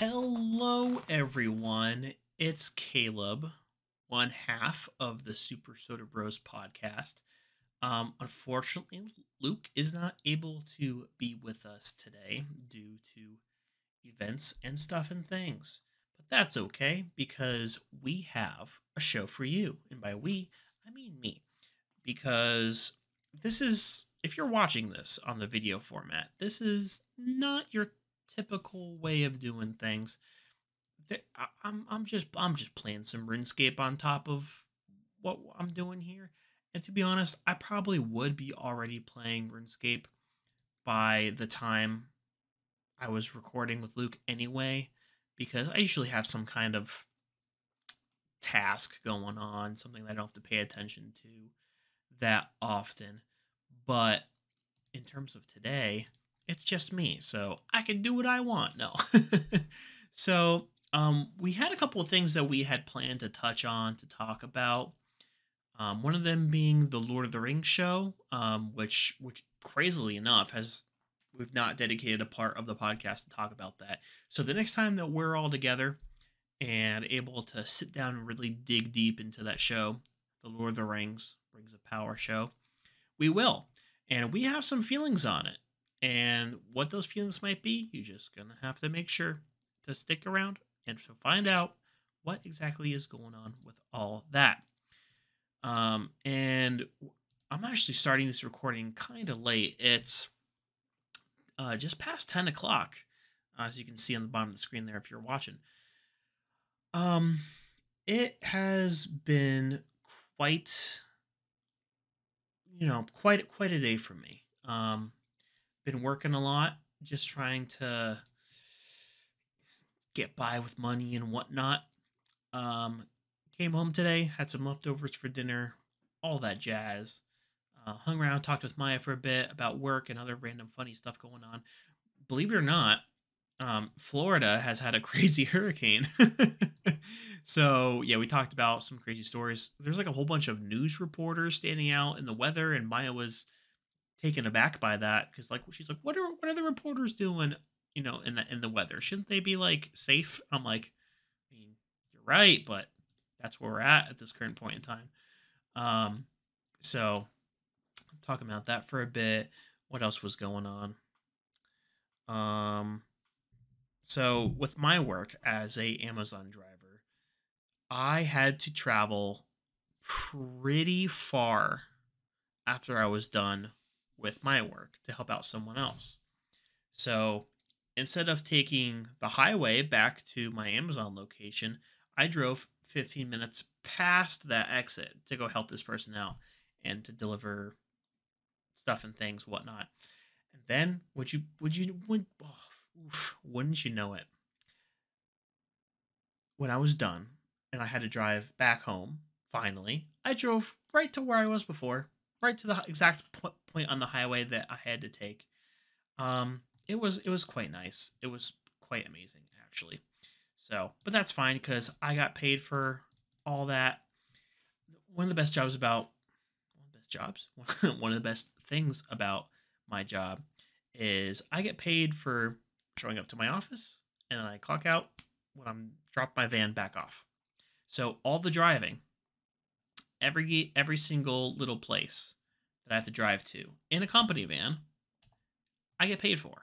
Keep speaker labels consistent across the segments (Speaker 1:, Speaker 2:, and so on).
Speaker 1: Hello, everyone. It's Caleb, one half of the Super Soda Bros podcast. Unfortunately, Luke is not able to be with us today due to events and stuff and things. But that's okay because we have a show for you. And by we, I mean me. Because this is, if you're watching this on the video format, this is not your typical way of doing things. I'm just playing some RuneScape on top of what I'm doing here. And to be honest, I probably would be already playing RuneScape by the time I was recording with Luke anyway, because I usually have some kind of task going on, something that I don't have to pay attention to that often. But in terms of today, it's just me, so I can do what I want. No. So we had a couple of things that we had planned to touch on to talk about. One of them being the Lord of the Rings show, which crazily enough we've not dedicated a part of the podcast to talk about that. So the next time that we're all together and able to sit down and really dig deep into that show, the Lord of the Rings of Power show, we will. And we have some feelings on it. And what those feelings might be, you're just going to have to make sure to stick around and to find out what exactly is going on with all that. And I'm actually starting this recording kind of late. It's just past 10 o'clock, as you can see on the bottom of the screen there if you're watching. It has been quite quite a day for me. Been working a lot, just trying to get by with money and whatnot. Came home today, had some leftovers for dinner, all that jazz. Hung around, talked with Maya for a bit about work and other random funny stuff going on. Believe it or not, Florida has had a crazy hurricane. So yeah, we talked about some crazy stories. There's like a whole bunch of news reporters standing out in the weather, and Maya was taken aback by that because she's like, what are the reporters doing? In the weather, shouldn't they be like safe? I'm like, I mean, you're right, but that's where we're at this current point in time. So talking about that for a bit. What else was going on? So with my work as a Amazon driver, I had to travel pretty far after I was done with my work to help out someone else. So instead of taking the highway back to my Amazon location, I drove 15 minutes past that exit to go help this person out and to deliver stuff and things, whatnot. And then wouldn't you know it? When I was done and I had to drive back home, finally, I drove right to where I was before, right to the exact point on the highway that I had to take. It was quite nice. It was quite amazing, actually. So, but that's fine because I got paid for all that. One of the best jobs about one of the best things about my job is I get paid for showing up to my office and then I clock out when I'm drop my van back off. So all the driving, every single little place that I have to drive to in a company van, I get paid for.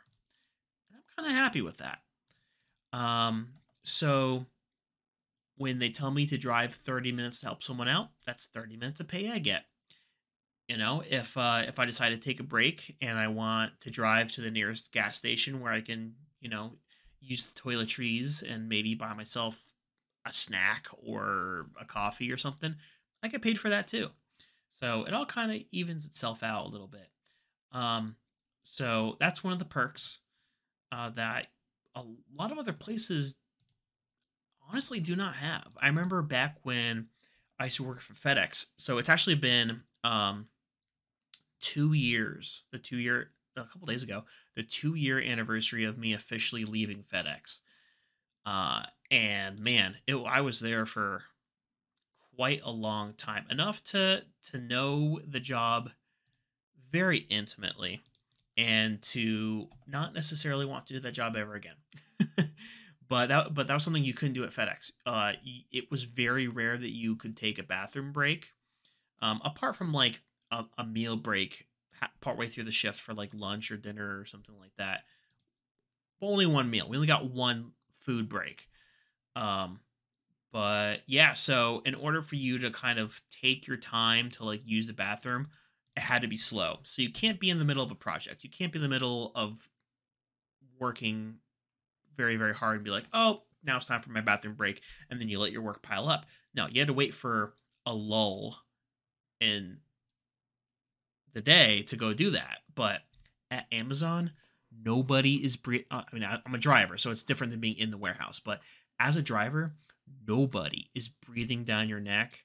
Speaker 1: And I'm kind of happy with that. So when they tell me to drive 30 minutes to help someone out, that's 30 minutes of pay I get. If I decide to take a break and I want to drive to the nearest gas station where I can, use the toiletries and maybe buy myself a snack or a coffee or something, I get paid for that too. So it all kind of evens itself out a little bit. So that's one of the perks that a lot of other places honestly do not have. I remember back when I used to work for FedEx. So it's actually been 2 years, a couple days ago, the 2-year anniversary of me officially leaving FedEx. And man, I was there for quite a long time, enough to know the job very intimately and to not necessarily want to do that job ever again. but that was something you couldn't do at FedEx. It was very rare that you could take a bathroom break, apart from like a meal break partway through the shift for like lunch or dinner or something like that. Only one meal. We only got one food break. Um, but yeah, so in order for you to kind of take your time to like use the bathroom, it had to be slow. So you can't be in the middle of a project. You can't be in the middle of working very, very hard and be like, oh, now it's time for my bathroom break. And then you let your work pile up. No, you had to wait for a lull in the day to go do that. But at Amazon, nobody is I mean, I'm a driver, so it's different than being in the warehouse. But as a driver, nobody is breathing down your neck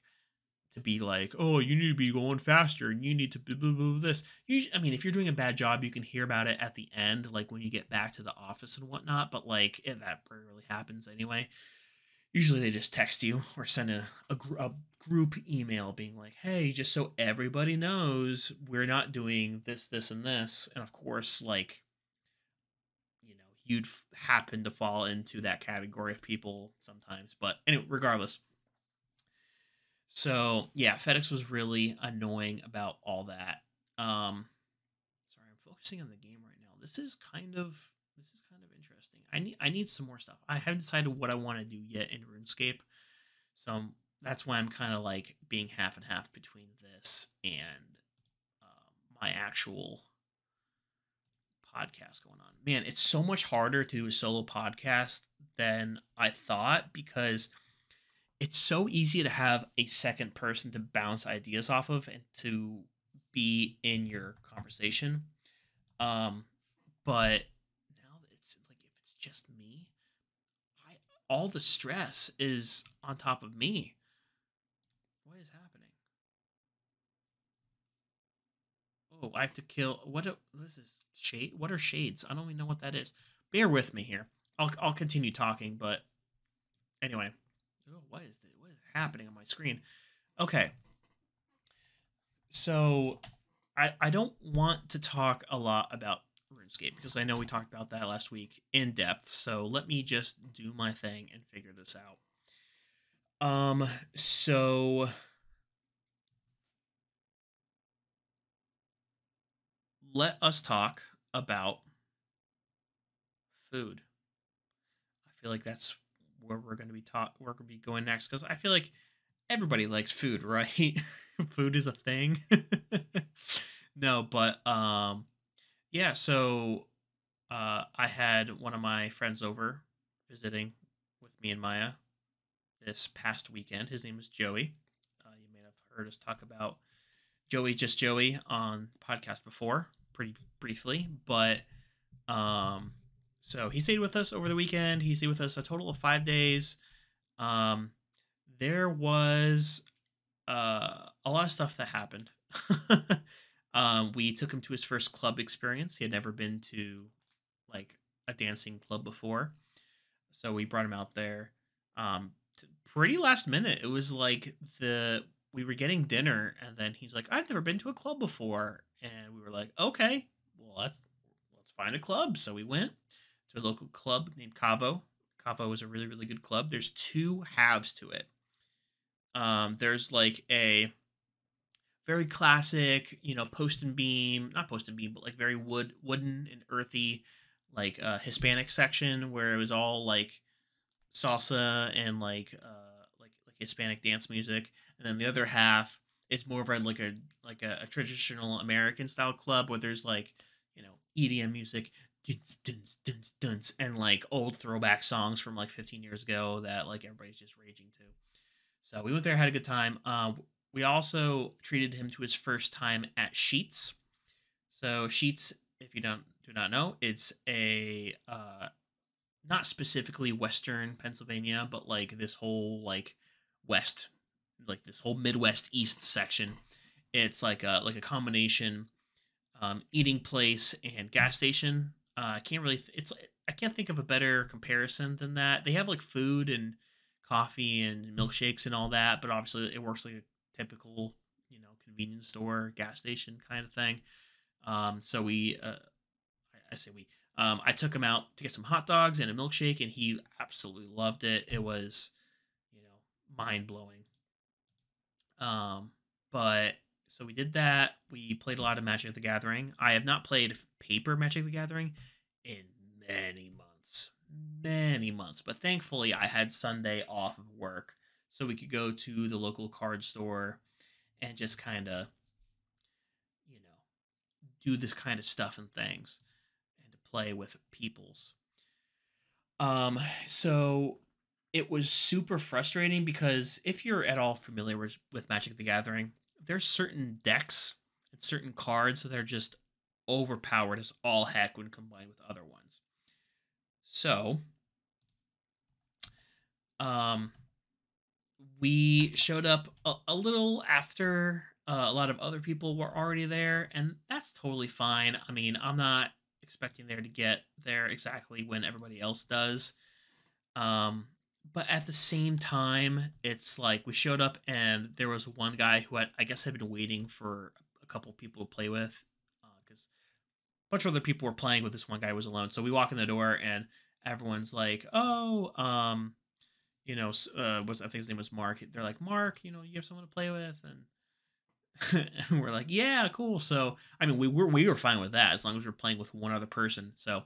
Speaker 1: to be like, oh, you need to be going faster and you need to this. Usually, I mean, if you're doing a bad job, you can hear about it at the end, like when you get back to the office and whatnot. But like, that rarely happens anyway. Usually they just text you or send a group email being like, hey, just so everybody knows, we're not doing this, this, and this. And of course, like, you'd happen to fall into that category of people sometimes. But anyway, regardless. So yeah, FedEx was really annoying about all that. Sorry, I'm focusing on the game right now. This is kind of interesting. I need some more stuff. I haven't decided what I want to do yet in RuneScape, so that's why I'm kind of like being half and half between this and my actual podcast going on. Man, it's so much harder to do a solo podcast than I thought because it's so easy to have a second person to bounce ideas off of and to be in your conversation. Um, but now that it's like if it's just me, I all the stress is on top of me. What is happening? Oh, I have to kill. What is this shade? What are shades? I don't even know what that is. Bear with me here. I'll continue talking, but anyway. Oh, what is this? What is happening on my screen? Okay. So I don't want to talk a lot about RuneScape because I know we talked about that last week in depth. So let me just do my thing and figure this out. So let us talk about food. I feel like that's where we're going to be we're going to be going next because I feel like everybody likes food, right? Food is a thing. No, but yeah, so I had one of my friends over visiting with me and Maya this past weekend. His name is Joey. You may have heard us talk about Joey Just Joey on the podcast before, pretty briefly, but um, so he stayed with us over the weekend. He stayed with us a total of 5 days. Um, there was a lot of stuff that happened. We took him to his first club experience. He had never been to like a dancing club before, so we brought him out there. Pretty last minute. It was like we were getting dinner, and then he's like, "I've never been to a club before," and we were like, "Okay, well let's find a club." So we went to a local club named Cavo. Cavo is a really really good club. There's two halves to it. There's like a very classic, post and beam, not post and beam, but like very wooden and earthy, like Hispanic section where it was all like salsa and like Hispanic dance music, and then the other half is more of a traditional American style club where there's like EDM music, duns, duns, duns, duns, and like old throwback songs from like 15 years ago that like everybody's just raging to. So we went there, had a good time. We also treated him to his first time at Sheets. So Sheets, if you do not know, it's a not specifically Western Pennsylvania, but like this whole like West, like this whole Midwest East section. It's like a combination eating place and gas station. I can't really. I can't think of a better comparison than that. They have like food and coffee and milkshakes and all that, but obviously it works like a typical convenience store gas station kind of thing. So I say we. I took him out to get some hot dogs and a milkshake, and he absolutely loved it. It was, mind blowing. Um, but so we did that. We played a lot of Magic the Gathering. I have not played paper Magic the Gathering in many months. But thankfully, I had Sunday off of work, so we could go to the local card store and just kind of, you know, do this kind of stuff and things, and to play with peoples. So it was super frustrating because if you're at all familiar with Magic the Gathering, there's certain decks and certain cards that are just overpowered as all heck when combined with other ones. So, um, we showed up a little after a lot of other people were already there, and that's totally fine. I mean, I'm not expecting there to get there exactly when everybody else does. Um, but at the same time, it's like we showed up and there was one guy who I guess had been waiting for a couple people to play with, because a bunch of other people were playing, with this one guy who was alone. So we walk in the door and everyone's like, "Oh, what's I think his name was Mark." They're like, "Mark, you have someone to play with," and we're like, "Yeah, cool." So I mean, we were fine with that as long as we're playing with one other person. So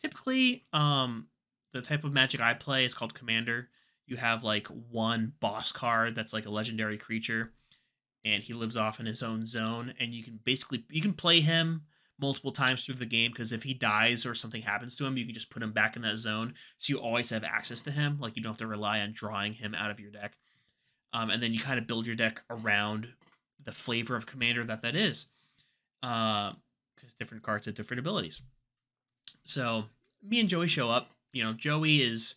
Speaker 1: typically, the type of Magic I play is called Commander. You have like one boss card that's like a legendary creature, and he lives off in his own zone, and you can play him multiple times through the game, because if he dies or something happens to him, you can just put him back in that zone, so you always have access to him. Like, you don't have to rely on drawing him out of your deck. And then you kind of build your deck around the flavor of Commander that is, because different cards have different abilities. So me and Joey show up. Joey is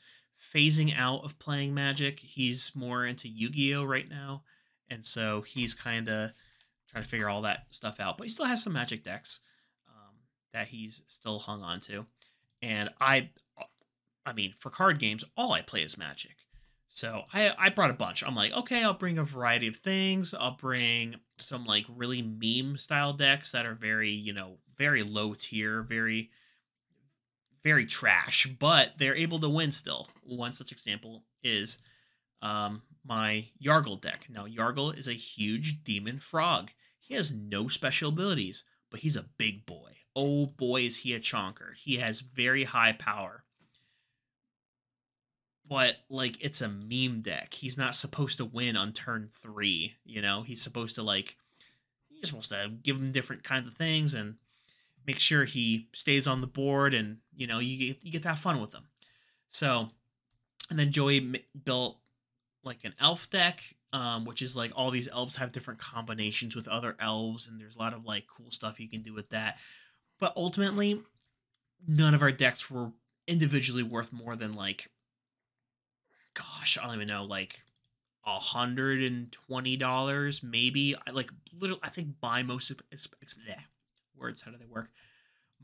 Speaker 1: phasing out of playing Magic. He's more into Yu-Gi-Oh right now, and so he's kind of trying to figure all that stuff out. But he still has some Magic decks, that he's still hung on to. And I mean, for card games, all I play is Magic. So I brought a bunch. I'm like, okay, I'll bring a variety of things. I'll bring some like really meme style decks that are very, very low tier, very very trash, but they're able to win still. One such example is my Yargle deck. Now, Yargle is a huge demon frog. He has no special abilities, but he's a big boy. Oh boy, is he a chonker. He has very high power. But, like, it's a meme deck. He's not supposed to win on turn 3, He's supposed to, you're supposed to give him different kinds of things and make sure he stays on the board, and you get to have fun with him. So, and then Joey built like an elf deck, which is like all these elves have different combinations with other elves, and there's a lot of like cool stuff you can do with that. But ultimately, none of our decks were individually worth more than like, gosh, I don't even know, like $120 maybe. I think my most words, how do they work?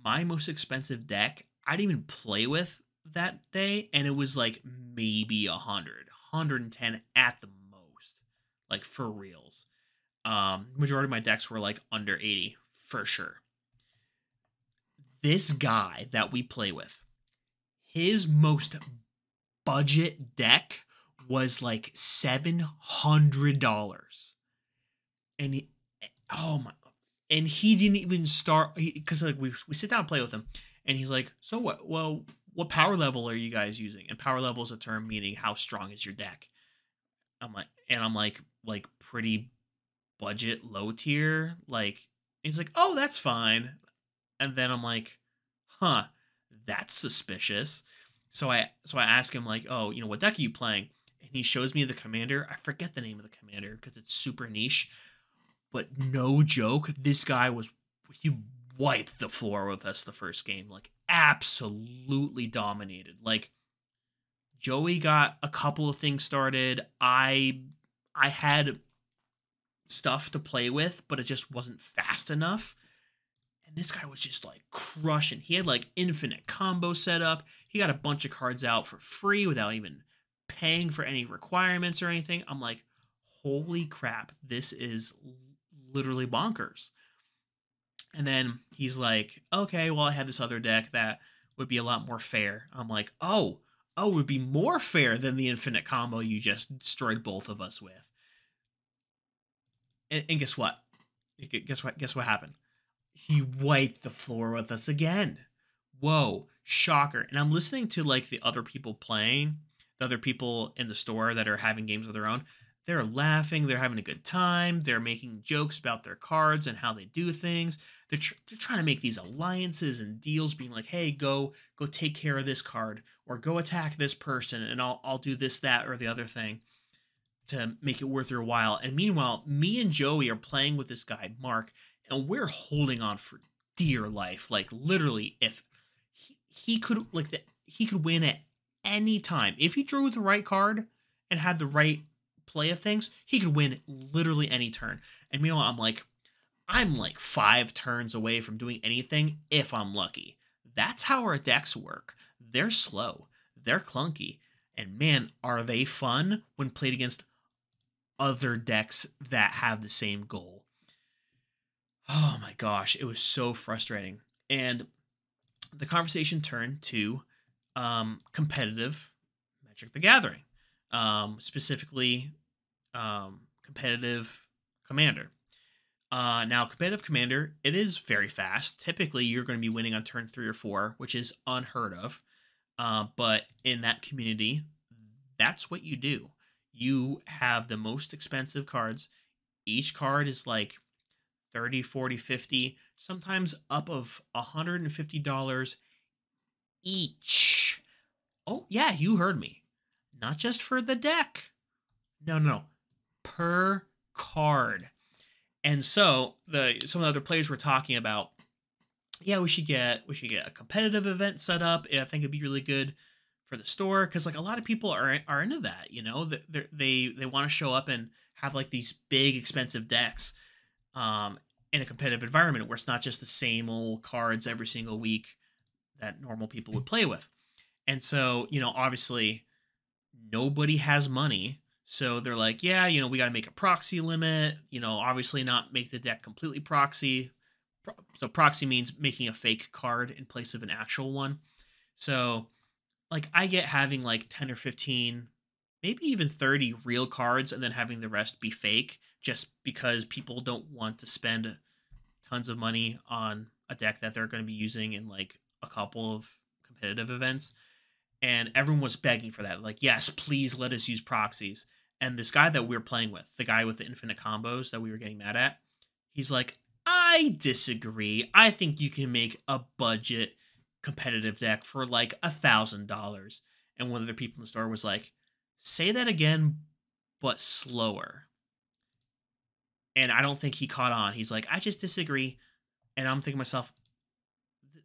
Speaker 1: My most expensive deck I didn't even play with that day, and it was like maybe 110 at the most, like for reals. Majority of my decks were like under 80 for sure. This guy that we play with, his most budget deck was like $700, and oh my, and he didn't even start, because like we sit down and play with him, and he's like, "So what? Well, what power level are you guys using?" And power level is a term meaning how strong is your deck. I'm like pretty budget, low tier. Like, he's like, "Oh, that's fine." And then I'm like, "Huh, that's suspicious." So I ask him like, "Oh, what deck are you playing?" And he shows me the commander. I forget the name of the commander because it's super niche. But no joke, this guy he wiped the floor with us the first game. Like, absolutely dominated. Like, Joey got a couple of things started. I had stuff to play with, but it just wasn't fast enough. And this guy was just like crushing. He had like infinite combo set up. He got a bunch of cards out for free without even paying for any requirements or anything. I'm like, holy crap, this is literally bonkers. And then he's like, okay, well, I have this other deck that would be a lot more fair. I'm like, oh, it would be more fair than the infinite combo you just destroyed both of us with. And guess what? Guess what happened? He wiped the floor with us again. Whoa, shocker. And I'm listening to like the other people playing, the other people in the store that are having games of their own. They're laughing, they're having a good time, they're making jokes about their cards and how they do things. They're trying to make these alliances and deals, being like, hey, go take care of this card, or go attack this person, and I'll do this, that, or the other thing to make it worth your while. And meanwhile, me and Joey are playing with this guy, Mark, and we're holding on for dear life. Like literally, if he could he could win at any time. If he drew the right card and had the right play of things, he could win literally any turn. And meanwhile, I'm like 5 turns away from doing anything if I'm lucky. That's how our decks work. They're slow, they're clunky, and man, are they fun when played against other decks that have the same goal. Oh my gosh, it was so frustrating. And the conversation turned to competitive Magic the Gathering, specifically competitive Commander. Now, competitive Commander, it is very fast. Typically, you're going to be winning on turn 3 or 4, which is unheard of. But in that community, that's what you do. You have the most expensive cards. Each card is like 30, 40, 50, sometimes up of $150 each. Oh, yeah, you heard me. Not just for the deck. No. Per card. And so some of the other players were talking about, yeah, we should get a competitive event set up. I think it'd be really good for the store, because like a lot of people are into that, you know, they want to show up and have like these big expensive decks in a competitive environment where it's not just the same old cards every single week that normal people would play with. And so, you know, obviously nobody has money. So they're like, yeah, you know, we got to make a proxy limit, you know, obviously not make the deck completely proxy. So proxy means making a fake card in place of an actual one. So like I get having like 10 or 15, maybe even 30 real cards and then having the rest be fake, just because people don't want to spend tons of money on a deck that they're going to be using in like a couple of competitive events. And everyone was begging for that. Like, yes, please let us use proxies. And this guy that we were playing with, the guy with the infinite combos that we were getting mad at, he's like, I disagree. I think you can make a budget competitive deck for like $1,000. And one of the people in the store was like, say that again, but slower. And I don't think he caught on. He's like, I just disagree. And I'm thinking to myself,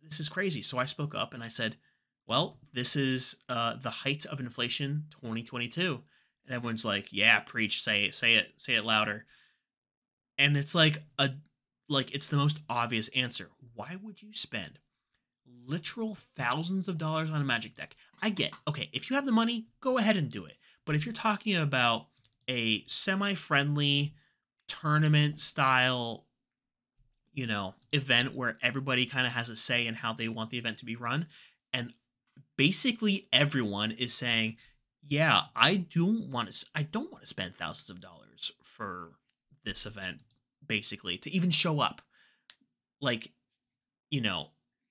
Speaker 1: this is crazy. So I spoke up and I said, well, this is the height of inflation 2022. And everyone's like, yeah, preach, say it louder. And it's like it's the most obvious answer. Why would you spend literal thousands of dollars on a Magic deck? I get, okay, if you have the money, go ahead and do it. But if you're talking about a semi-friendly tournament style, you know, event where everybody kind of has a say in how they want the event to be run, and basically everyone is saying, yeah, I don't want to spend thousands of dollars for this event, basically, to even show up. Like, you know,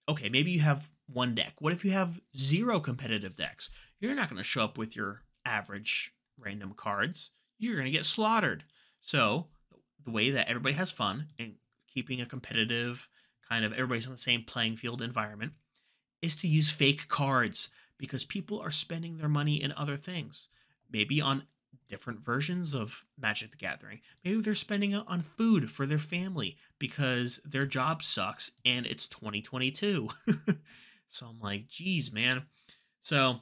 Speaker 1: okay, maybe you have one deck. What if you have 0 competitive decks? You're not going to show up with your average random cards. You're going to get slaughtered. So the way that everybody has fun and keeping a competitive kind of everybody's on the same playing field environment is to use fake cards, because people are spending their money in other things. Maybe on different versions of Magic the Gathering. Maybe they're spending it on food for their family because their job sucks and it's 2022. So I'm like, geez, man. So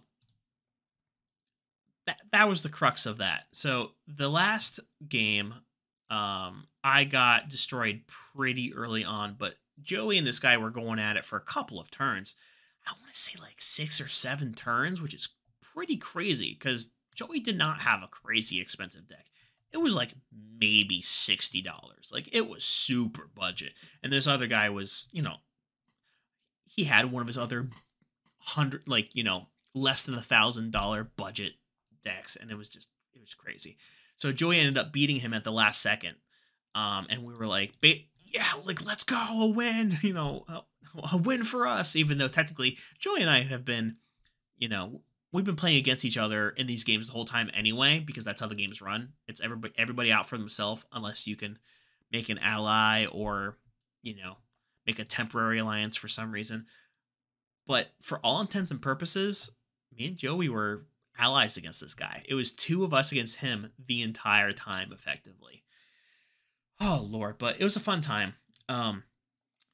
Speaker 1: that was the crux of that. So the last game, I got destroyed pretty early on, but Joey and this guy were going at it for a couple of turns. I want to say like 6 or 7 turns, which is pretty crazy because Joey did not have a crazy expensive deck. It was like maybe $60. Like it was super budget. And this other guy was, you know, he had one of his other hundred, like, less than $1,000 budget decks, and it was crazy. So Joey ended up beating him at the last second, and we were like, yeah, like, let's go, a win, a win for us. Even though technically Joey and I have been, you know, we've been playing against each other in these games the whole time anyway, because that's how the games run. It's everybody out for themselves, unless you can make an ally or, you know, make a temporary alliance for some reason. But for all intents and purposes, me and Joey were allies against this guy. It was two of us against him the entire time, effectively. Oh Lord, but it was a fun time.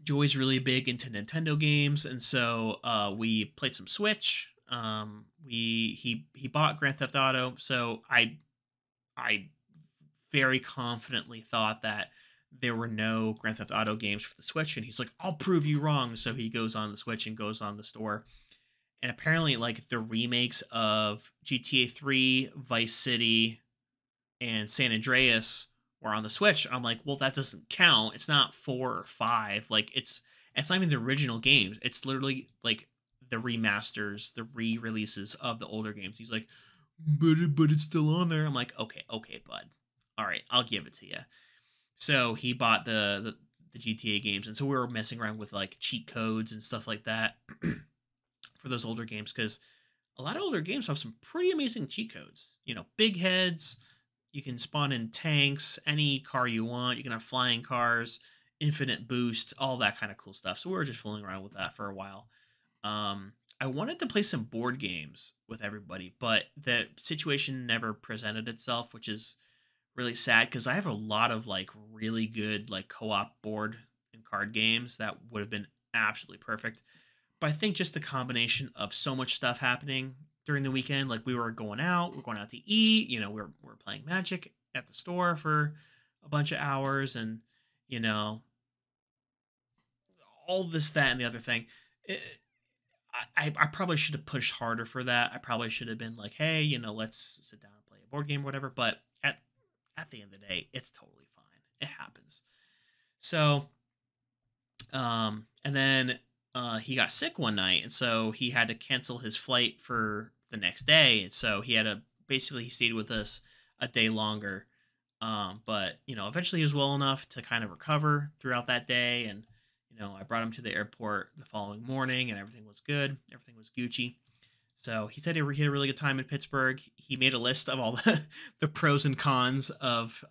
Speaker 1: Joey's really big into Nintendo games, and so we played some Switch. He bought Grand Theft Auto, so I very confidently thought that there were no Grand Theft Auto games for the Switch, and he's like, "I'll prove you wrong." So he goes on the Switch and goes on the store, and apparently, like, the remakes of GTA 3, Vice City, and San Andreas were on the Switch. I'm like, well, that doesn't count. It's not 4 or 5. Like, it's not even the original games. It's literally like the remasters, the re-releases of the older games. He's like, but it's still on there. I'm like, okay, bud. All right, I'll give it to you. So he bought the GTA games, and so we were messing around with like cheat codes and stuff like that for those older games, because a lot of older games have some pretty amazing cheat codes. Big heads. You can spawn in tanks, any car you want. You can have flying cars, infinite boost, all that kind of cool stuff. So we were just fooling around with that for a while. I wanted to play some board games with everybody, but the situation never presented itself, which is really sad, because I have a lot of like really good like co-op board and card games that would have been absolutely perfect. But I think just the combination of so much stuff happening during the weekend, like we were going out, to eat, we're playing Magic at the store for a bunch of hours, and you know, all this, that, and the other thing. It, I probably should have pushed harder for that. I probably should have been like, hey, let's sit down and play a board game or whatever. But at the end of the day, it's totally fine. It happens. So, and then he got sick one night, and so he had to cancel his flight for the next day. And so he had to basically, he stayed with us a day longer. But eventually he was well enough to kind of recover throughout that day, and I brought him to the airport the following morning, and everything was good. Everything was Gucci. So he said he had a really good time in Pittsburgh. He made a list of all the pros and cons of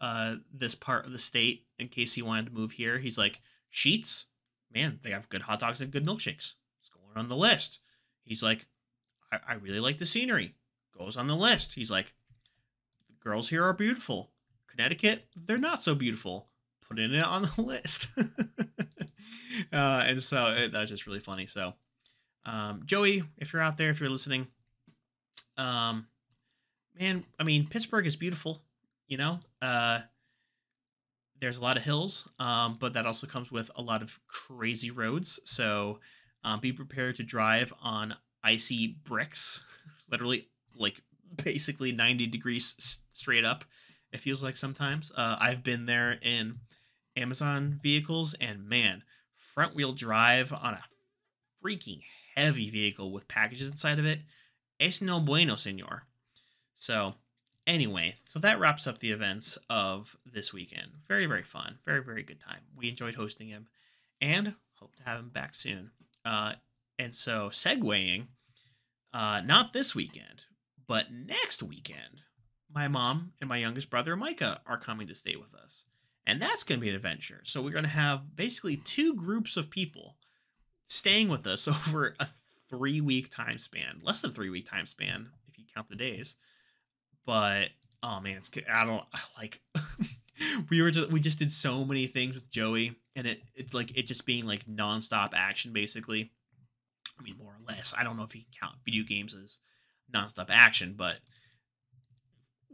Speaker 1: this part of the state in case he wanted to move here. He's like, Sheets, man, they have good hot dogs and good milkshakes. It's going on the list. He's like, I really like the scenery. Goes on the list. He's like, the girls here are beautiful. Connecticut, they're not so beautiful. Putting it on the list. And so that was just really funny. So, Joey, if you're out there, if you're listening, man, I mean, Pittsburgh is beautiful, there's a lot of hills, but that also comes with a lot of crazy roads. So, be prepared to drive on icy bricks, literally, like, basically 90 degrees straight up. It feels like sometimes. I've been there in Amazon vehicles, and man, front wheel drive on a freaking heavy vehicle with packages inside of it, es no bueno, senor. So anyway, so that wraps up the events of this weekend. Very, very fun. Very, very good time. We enjoyed hosting him, and hope to have him back soon. And so segueing, not this weekend, but next weekend, my mom and my youngest brother, Micah, are coming to stay with us. And that's going to be an adventure. So we're going to have basically two groups of people staying with us over a 3-week time span. Less than 3-week time span, if you count the days. But, oh man, I like, we just did so many things with Joey, and it just being like nonstop action, basically. I mean, more or less. I don't know if you can count video games as nonstop action, but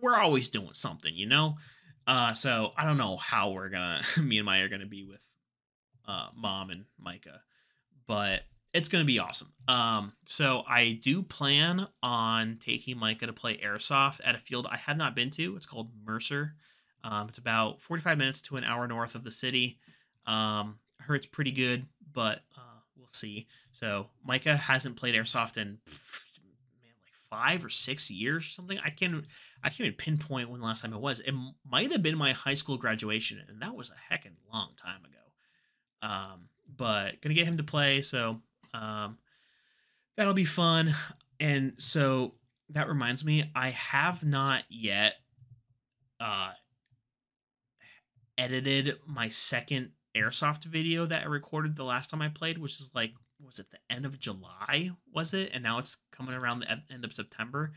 Speaker 1: we're always doing something, So I don't know how me and Maya are gonna be with Mom and Micah, but it's gonna be awesome. So I do plan on taking Micah to play airsoft at a field I have not been to. It's called Mercer. It's about 45 minutes to an hour north of the city. I heard it's pretty good, but we'll we'll see. So Micah hasn't played airsoft in man like 5 or 6 years or something. I can't even pinpoint when the last time it was. It might have been my high school graduation, and that was a heckin' long time ago. But gonna get him to play, so that'll be fun. And so that reminds me, I have not yet uh edited my second airsoft video that I recorded the last time I played, which is like, was it the end of July? Was it? And now it's coming around the end of September.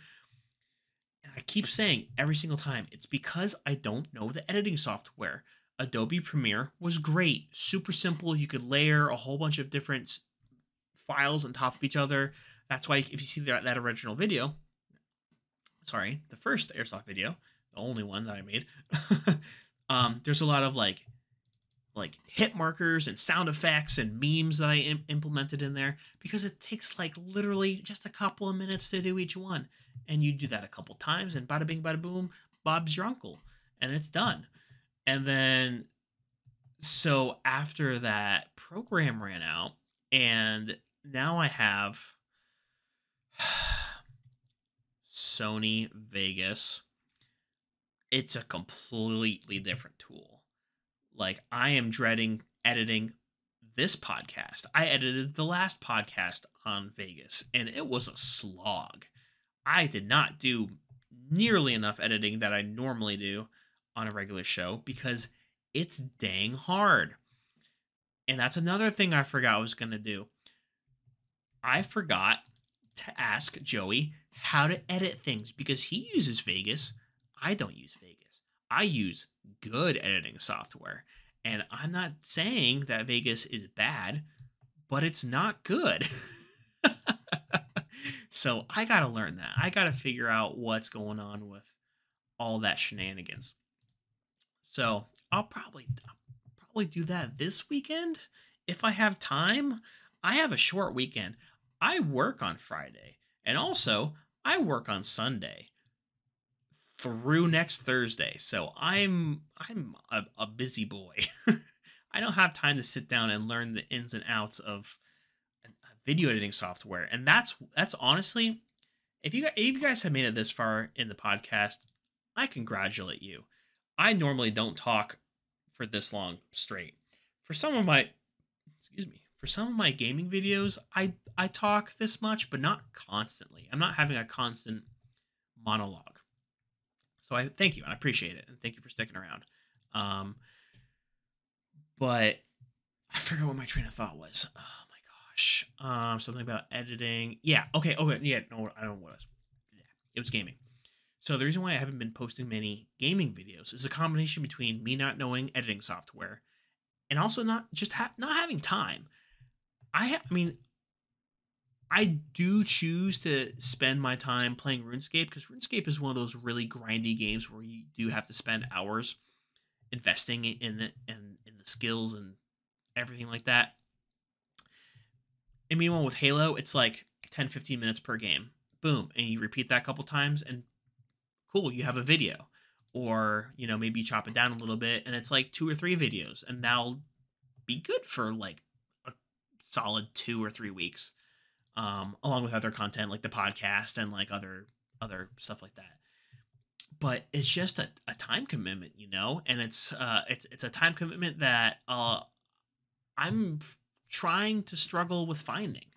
Speaker 1: And I keep saying every single time, it's because I don't know the editing software. Adobe Premiere was great, super simple. You could layer a whole bunch of different files on top of each other. That's why if you see that original video, sorry, the first airsoft video, the only one that I made, there's a lot of like hit markers and sound effects and memes that I implemented in there, because it takes like literally just a couple of minutes to do each one. And you do that a couple times and bada bing, bada boom, Bob's your uncle, and it's done. And then, so after that program ran out, and now I have Sony Vegas. It's a completely different tool. Like, I am dreading editing this podcast. I edited the last podcast on Vegas, and it was a slog. I did not do nearly enough editing that I normally do on a regular show because it's dang hard. And that's another thing I forgot I was going to do. I forgot to ask Joey how to edit things because he uses Vegas. I don't use Vegas. I use good editing software. And I'm not saying that Vegas is bad, but it's not good. So I got to learn that. I got to figure out what's going on with all that shenanigans. So I'll probably do that this weekend if I have time. I have a short weekend. I work on Friday, and also I work on Sunday through next Thursday. So I'm a busy boy. I don't have time to sit down and learn the ins and outs of video editing software. And that's honestly, if you guys have made it this far in the podcast, I congratulate you. I normally don't talk for this long straight. For some of my gaming videos, I talk this much, but not constantly. I'm not having a constant monologue. So I thank you and I appreciate it, and thank you for sticking around. But I forgot what my train of thought was. Oh my gosh. Something about editing. Yeah. Okay. Yeah. No, I don't know what it was. Yeah, it was gaming. So the reason why I haven't been posting many gaming videos is a combination between me not knowing editing software and also not having time. I mean, I do choose to spend my time playing RuneScape because RuneScape is one of those really grindy games where you do have to spend hours investing in the skills and everything like that. And meanwhile, with Halo, it's like 10-15 minutes per game. Boom. And you repeat that a couple times and cool, you have a video. Or, maybe you chop it down a little bit and it's like 2 or 3 videos. And that'll be good for like a solid 2 or 3 weeks. Along with other content like the podcast and like other stuff like that. But it's just a time commitment, and it's a time commitment that I'm trying to struggle with finding.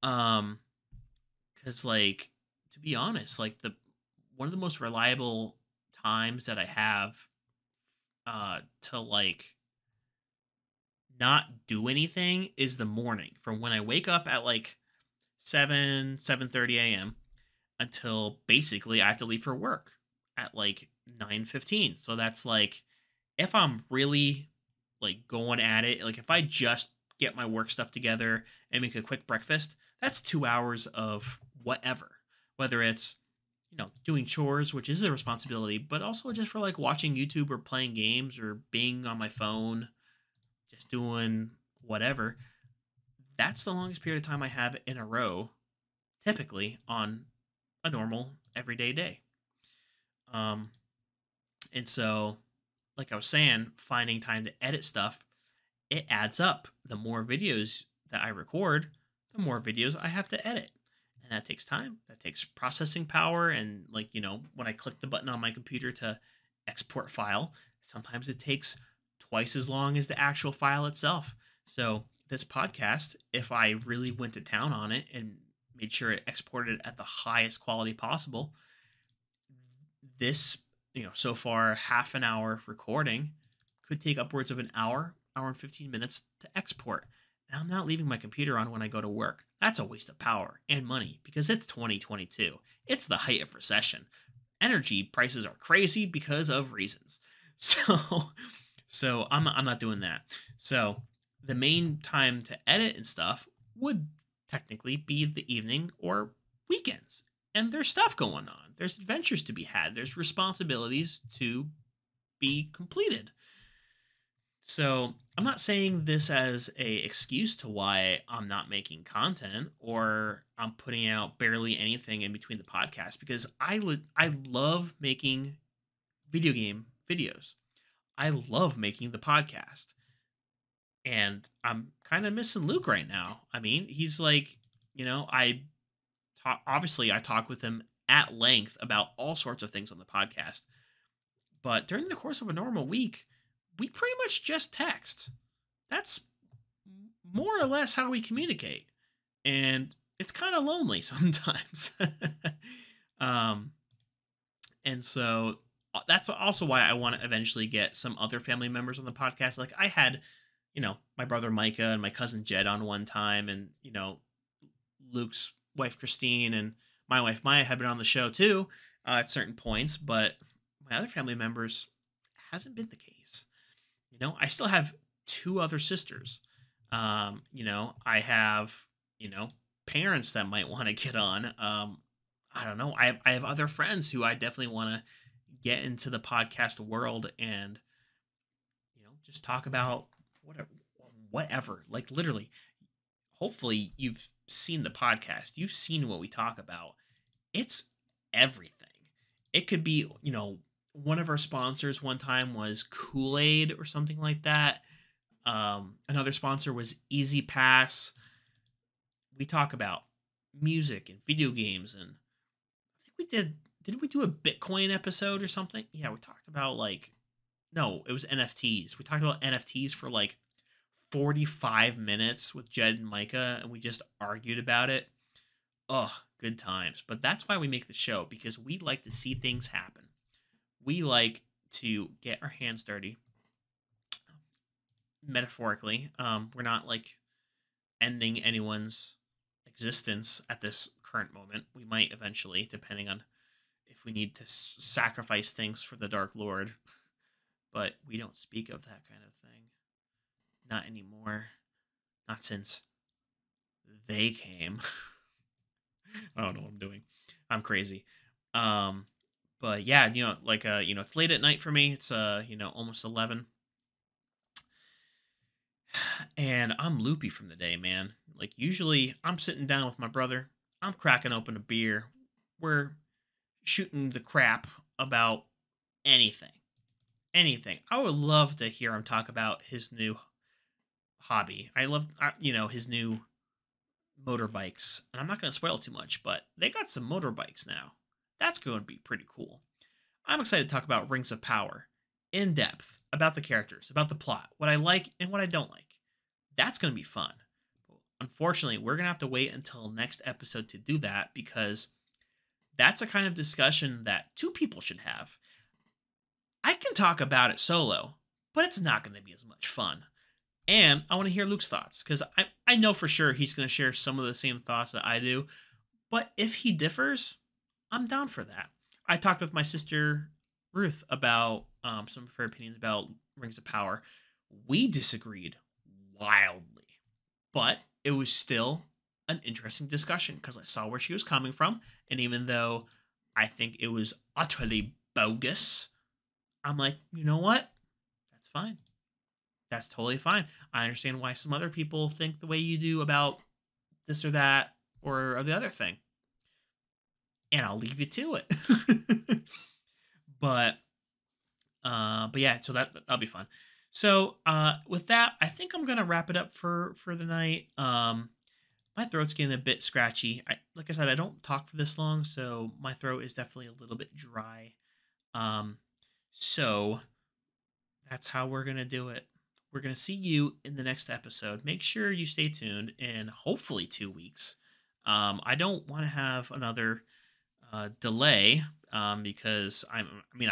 Speaker 1: Because like, to be honest, like one of the most reliable times that I have to like not do anything is the morning, from when I wake up at like 7:30 a.m. until basically I have to leave for work at like 9:15. So that's like, if I'm really like going at it, like if I just get my work stuff together and make a quick breakfast, that's 2 hours of whatever, whether it's doing chores, which is a responsibility, but also just for like watching YouTube or playing games or being on my phone, just doing whatever. That's the longest period of time I have in a row, typically on a normal everyday day. And so, like I was saying, finding time to edit stuff, it adds up. The more videos that I record, the more videos I have to edit. And that takes time. That takes processing power. And, like, when I click the button on my computer to export file, sometimes it takes twice as long as the actual file itself. So this podcast, if I really went to town on it and made sure it exported at the highest quality possible, this, so far half an hour of recording could take upwards of an hour and 15 minutes to export. And I'm not leaving my computer on when I go to work. That's a waste of power and money because it's 2022. It's the height of recession. Energy prices are crazy because of reasons. So I'm not doing that. So the main time to edit and stuff would technically be the evening or weekends. And there's stuff going on. There's adventures to be had. There's responsibilities to be completed. So I'm not saying this as a excuse to why I'm not making content or I'm putting out barely anything in between the podcasts, because I love making video game videos. I love making the podcast. And I'm kind of missing Luke right now. I mean, he's like, I talk with him at length about all sorts of things on the podcast. But during the course of a normal week, we pretty much just text. That's more or less how we communicate. And it's kind of lonely sometimes. And so that's also why I want to eventually get some other family members on the podcast. Like I had, my brother Micah and my cousin Jed on one time, and, Luke's wife Christine and my wife Maya have been on the show too at certain points, but my other family members hasn't been the case. I still have two other sisters. I have, parents that might want to get on. I don't know. I have other friends who I definitely want to get into the podcast world and, just talk about whatever, like literally. Hopefully you've seen the podcast. You've seen what we talk about. It's everything. It could be, one of our sponsors one time was Kool-Aid or something like that. Another sponsor was Easy Pass. We talk about music and video games, and I think we did we do a Bitcoin episode or something? Yeah, we talked about no, it was NFTs. We talked about NFTs for 45 minutes with Jed and Micah, and we just argued about it. Ugh, good times. But that's why we make the show, because we like to see things happen. We like to get our hands dirty, metaphorically. We're not ending anyone's existence at this current moment. We might eventually, depending on if we need to sacrifice things for the Dark Lord. But we don't speak of that kind of thing. Not anymore. Not since they came. I don't know what I'm doing. I'm crazy. But yeah, it's late at night for me. It's almost 11. And I'm loopy from the day, man. Usually I'm sitting down with my brother. I'm cracking open a beer. We're shooting the crap about anything. Anything. I would love to hear him talk about his new hobby. I love, his new motorbikes. And I'm not going to spoil too much, but they got some motorbikes now. That's going to be pretty cool. I'm excited to talk about Rings of Power in depth, about the characters, about the plot, what I like and what I don't like. That's going to be fun. Unfortunately, we're going to have to wait until next episode to do that, because that's a kind of discussion that two people should have. I can talk about it solo, but it's not going to be as much fun. And I want to hear Luke's thoughts, because I know for sure he's going to share some of the same thoughts that I do. But if he differs, I'm down for that. I talked with my sister Ruth about some of her opinions about Rings of Power. We disagreed wildly, but it was still an interesting discussion because I saw where she was coming from. And even though I think it was utterly bogus, I'm like, you know what? That's fine. That's totally fine. I understand why some other people think the way you do about this or that or the other thing. And I'll leave you to it. But yeah, so that'll be fun. So with that, I think I'm gonna wrap it up for the night. My throat's getting a bit scratchy. Like I said, I don't talk for this long, so my throat is definitely a little bit dry. Um, so that's how we're gonna do it. We're gonna see you in the next episode. Make sure you stay tuned in hopefully 2 weeks. I don't want to have another delay because I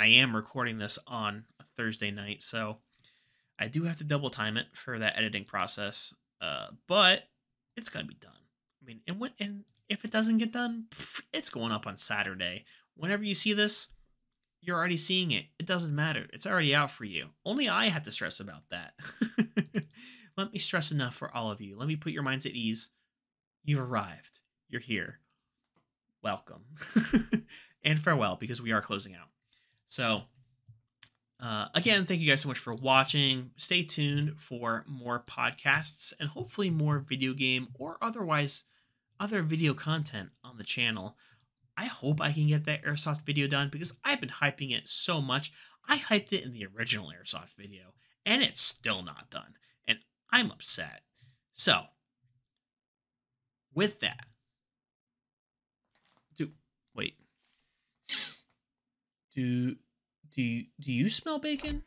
Speaker 1: am recording this on a Thursday night, so I do have to double time it for that editing process. But it's gonna be done. And if it doesn't get done, it's going up on Saturday. Whenever you see this, you're already seeing it. It doesn't matter. It's already out for you. Only I have to stress about that. Let me stress enough for all of you. Let me put your minds at ease. You've arrived. You're here. Welcome. And farewell, because we are closing out. So, again, thank you guys so much for watching. Stay tuned for more podcasts and hopefully more video game or otherwise other video content on the channel. I hope I can get that Airsoft video done because I've been hyping it so much. I hyped it in the original Airsoft video, and it's still not done. And I'm upset. So, with that, do wait. Do do you smell bacon?